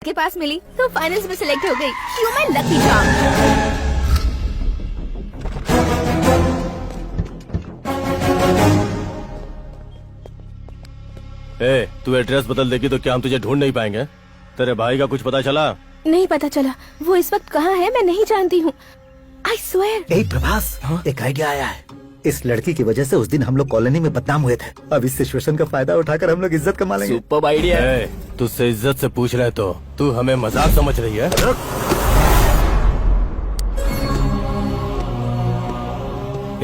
के पास मिली तो फाइनल्स में सिलेक्ट हो गई। You my lucky charm. तू एड्रेस बदल देगी तो क्या हम तुझे ढूंढ नहीं पाएंगे? तेरे भाई का कुछ पता चला? नहीं पता चला। वो इस वक्त कहाँ है मैं नहीं जानती हूँ। I swear. प्रभास, एक आइडिया आया है। इस लड़की की वजह से उस दिन हम लोग कॉलोनी में बदनाम हुए थे। अब इस सिचुएशन का फायदा उठाकर हम लोग इज्जत कमा लेंगे। सुपर आइडिया है। तुझसे इज्जत से पूछ रहे तो तू हमें मजाक समझ रही है?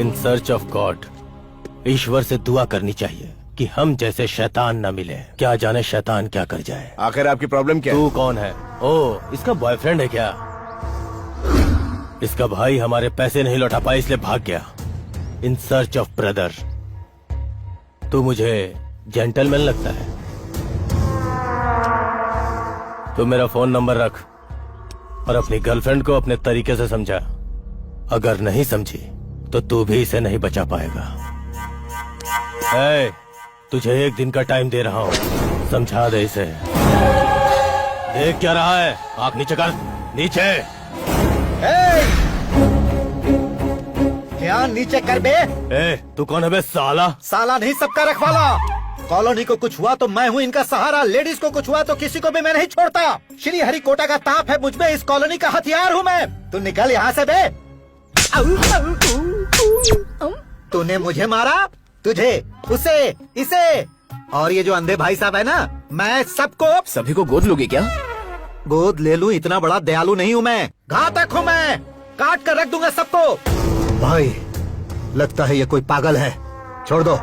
इन सर्च ऑफ गॉड, ईश्वर से दुआ करनी चाहिए कि हम जैसे शैतान न मिले। क्या जाने शैतान क्या कर जाए। आखिर आपकी प्रॉब्लम क्या है? तू कौन है? ओ, इसका बॉयफ्रेंड है क्या? इसका भाई हमारे पैसे नहीं लौटा पाए इसलिए भाग गया। In search of brother. तू मुझे जेंटलमैन लगता है। तू मेरा फोन नंबर रख और अपनी गर्लफ्रेंड को अपने तरीके से समझा। अगर नहीं समझी तो तू भी इसे नहीं बचा पाएगा। तुझे एक दिन का टाइम दे रहा हूँ, समझा दे इसे। देख क्या रहा है? आंख नीचे कर, नीचे। ध्यान नीचे कर बे। तू कौन है बे साला? साला नहीं, सबका रखवाला। कॉलोनी को कुछ हुआ तो मैं हूँ इनका सहारा। लेडीज को कुछ हुआ तो किसी को भी मैं नहीं छोड़ता। श्री हरिकोटा का ताप है मुझ में। इस कॉलोनी का हथियार हूँ मैं। तू निकल यहाँ से बे। तूने मुझे मारा, तुझे, उसे, इसे और ये जो अंधे भाई साहब है ना, मैं सबको। सभी को गोद लोगे क्या? गोद ले लूं इतना बड़ा दयालु नहीं हूँ मैं। घातक हूँ मैं। काट कर रख दूंगा सबको। भाई, लगता है ये कोई पागल है। छोड़ दो।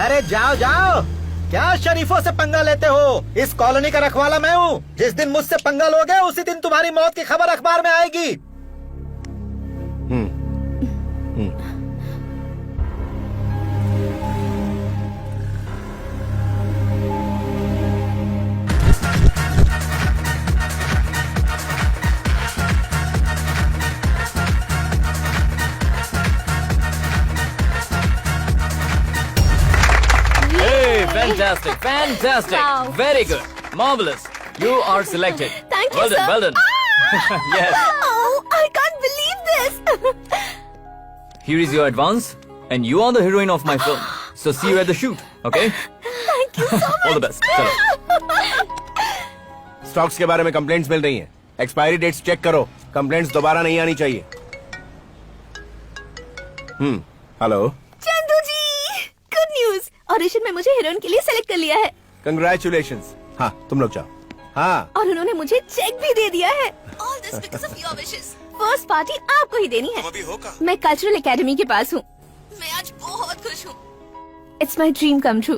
अरे जाओ जाओ, क्या शरीफों से पंगा लेते हो? इस कॉलोनी का रखवाला मैं हूँ। जिस दिन मुझसे पंगा लोगे उसी दिन तुम्हारी मौत की खबर अखबार में आएगी। Fantastic, fantastic, Wow. very good, marvelous. You are selected. Thank you, well done, sir. well done. Yes. Oh, I can't believe this. Here is your advance, and you are the heroine of my film. So see you at the shoot, okay? Thank you so much. All the best. चलो. Stocks के बारे में complaints मिल रही हैं। Expiry dates check करो। Complaints दोबारा नहीं आनी चाहिए। हेलो। चंदू जी, गुड न्यूज। ऑडिशन में मुझे हीरोइन के लिए सेलेक्ट कर लिया है। कंग्रेचुलेशंस। हाँ, तुम लोग जाओ। हाँ। और उन्होंने मुझे चेक भी दे दिया है। All this because of your wishes. First party आपको ही देनी है। मैं कल्चरल एकेडमी के पास हूँ। मैं आज बहुत खुश हूँ। It's my dream come true.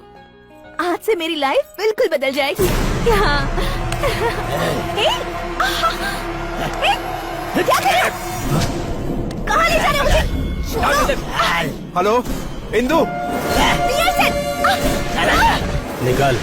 आज से मेरी लाइफ बिल्कुल बदल जाएगी। यहाँ क्या कर रहे हो? कहाँ ले जा रहे हो मुझे? छोड़ो। हेलो, इंदु। निकल।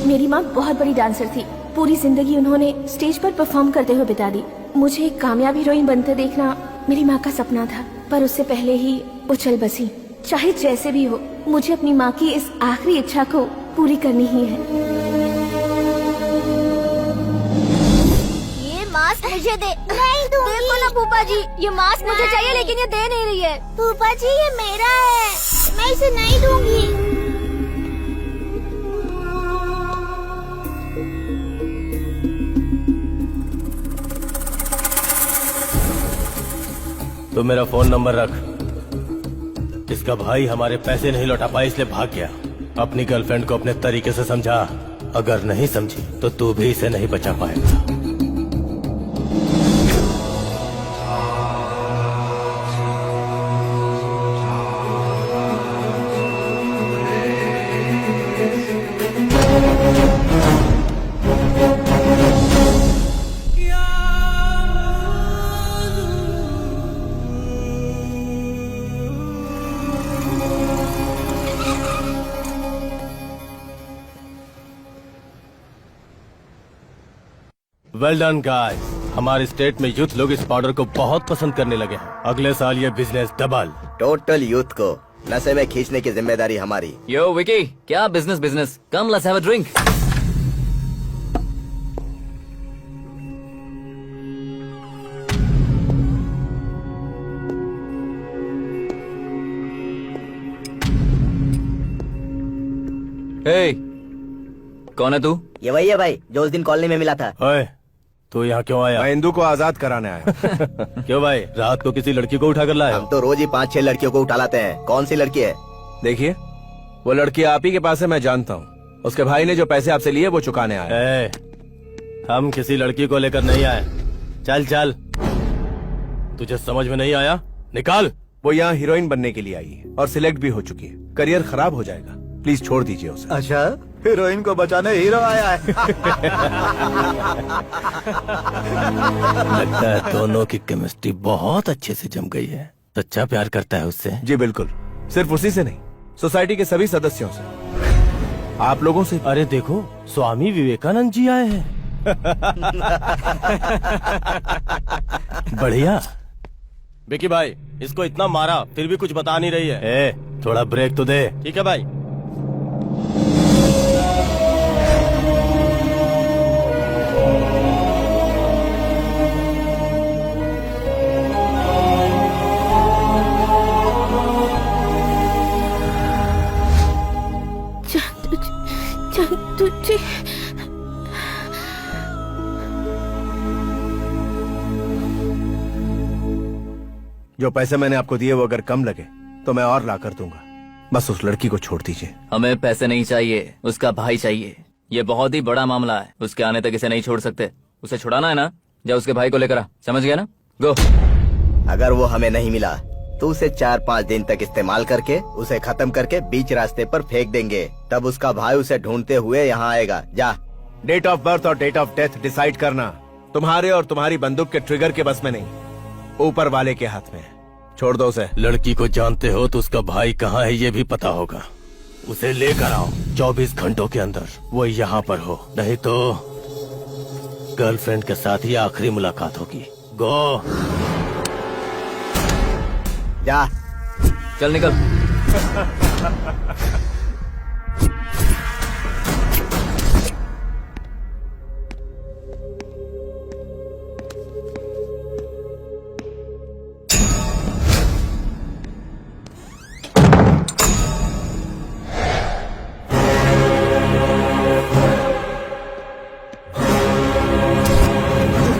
मेरी माँ बहुत बड़ी डांसर थी। पूरी जिंदगी उन्होंने स्टेज पर परफॉर्म करते हुए बिता दी। मुझे एक कामयाब हीरोइन बनते देखना मेरी माँ का सपना था, पर उससे पहले ही वो चल बसी। चाहे जैसे भी हो, मुझे अपनी माँ की इस आखिरी इच्छा को पूरी करनी ही है। ये मास्क मुझे दे। नहीं दूंगी। देखो ना फूफा जी, ये मास्क मुझे चाहिए लेकिन ये दे नहीं रही है। फूफा जी, ये मेरा है, मैं इसे नहीं दूंगी। तो मेरा फोन नंबर रख। इसका भाई हमारे पैसे नहीं लौटा पाए इसलिए भाग गया। अपनी गर्लफ्रेंड को अपने तरीके से समझा। अगर नहीं समझी तो तू भी इसे नहीं बचा पाएगा। Well done guys. हमारे स्टेट में यूथ लोग इस पाउडर को बहुत पसंद करने लगे हैं। अगले साल ये बिजनेस डबल। टोटल यूथ को नशे में खींचने की जिम्मेदारी हमारी। Yo, Vicky, क्या business? Come, let's have a drink. Hey, कौन है तू? ये वही है भाई जो उस दिन कॉलोनी में मिला था। ओए, तू यहाँ क्यों आया? मैं हिंदू को आजाद कराने आया। क्यों भाई, रात को किसी लड़की को उठा कर लाया? हम तो रोज ही 5-6 लड़कियों को उठा लाते हैं। कौन सी लड़की है? देखिए, वो लड़की आप ही के पास है, मैं जानता हूँ। उसके भाई ने जो पैसे आपसे लिए वो चुकाने आया। ए, हम किसी लड़की को लेकर नहीं आए। चल चल, तुझे समझ में नहीं आया? निकाल। वो यहाँ हीरोइन बनने के लिए आई है और सिलेक्ट भी हो चुकी है। करियर खराब हो जाएगा, प्लीज छोड़ दीजिए उसे। अच्छा, हीरोइन को बचाने हीरो आया है। लगता है दोनों की केमिस्ट्री बहुत अच्छे से जम गई है। सच्चा प्यार करता है उससे? जी बिल्कुल, सिर्फ उसी से नहीं, सोसाइटी के सभी सदस्यों से, आप लोगों से। अरे देखो, स्वामी विवेकानंद जी आए हैं। बढ़िया। विकी भाई, इसको इतना मारा फिर भी कुछ बता नहीं रही है। ए, थोड़ा ब्रेक तो दे। ठीक है भाई। चंदू जी, जो पैसे मैंने आपको दिए वो अगर कम लगे तो मैं और ला कर दूंगा। बस उस लड़की को छोड़ दीजिए। हमें पैसे नहीं चाहिए, उसका भाई चाहिए। ये बहुत ही बड़ा मामला है, उसके आने तक इसे नहीं छोड़ सकते। उसे छुड़ाना है ना, जा उसके भाई को लेकर आ। समझ गया ना? गो। अगर वो हमें नहीं मिला तो उसे 4-5 दिन तक इस्तेमाल करके उसे खत्म करके बीच रास्ते पर फेंक देंगे। तब उसका भाई उसे ढूंढते हुए यहाँ आएगा। जा। डेट ऑफ बर्थ और डेट ऑफ डेथ डिसाइड करना तुम्हारे और तुम्हारी बंदूक के ट्रिगर के बस में नहीं, ऊपर वाले के हाथ में है। छोड़ दो उसे। लड़की को जानते हो तो उसका भाई कहाँ है ये भी पता होगा। उसे लेकर आओ 24 घंटों के अंदर। वो यहाँ पर हो, नहीं तो गर्लफ्रेंड के साथ ही आखिरी मुलाकात होगी। गो। जा। चल निकल।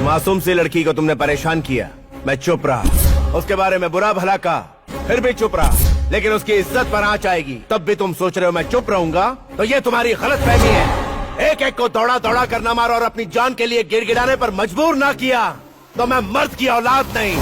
मासूम सी लड़की को तुमने परेशान किया, मैं चुप रहा। उसके बारे में बुरा भला कहा, फिर भी चुप रहा। लेकिन उसकी इज्जत पर आंच आएगी तब भी तुम सोच रहे हो मैं चुप रहूंगा? तो ये तुम्हारी गलतफहमी है। एक एक को दौड़ा दौड़ा कर न मारा और अपनी जान के लिए गिड़गिड़ाने पर मजबूर ना किया तो मैं मर्द की औलाद नहीं।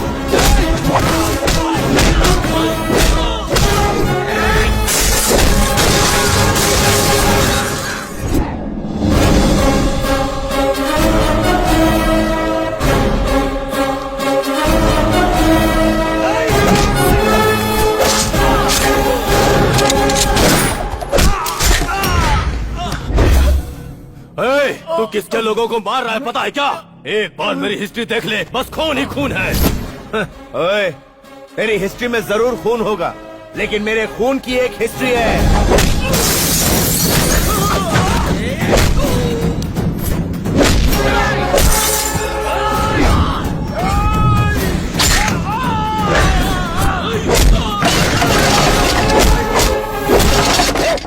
तू किसके लोगों को मार रहा है पता है क्या? एक बार मेरी हिस्ट्री देख ले, बस खून ही खून है। ओए, तेरी हिस्ट्री में जरूर खून होगा, लेकिन मेरे खून की एक हिस्ट्री है।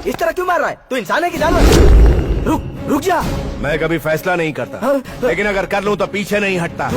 इस तरह क्यों मार रहा है? तू इंसान है कि जानवर? रुक जा। मैं कभी फैसला नहीं करता, लेकिन अगर कर लूं तो पीछे नहीं हटता।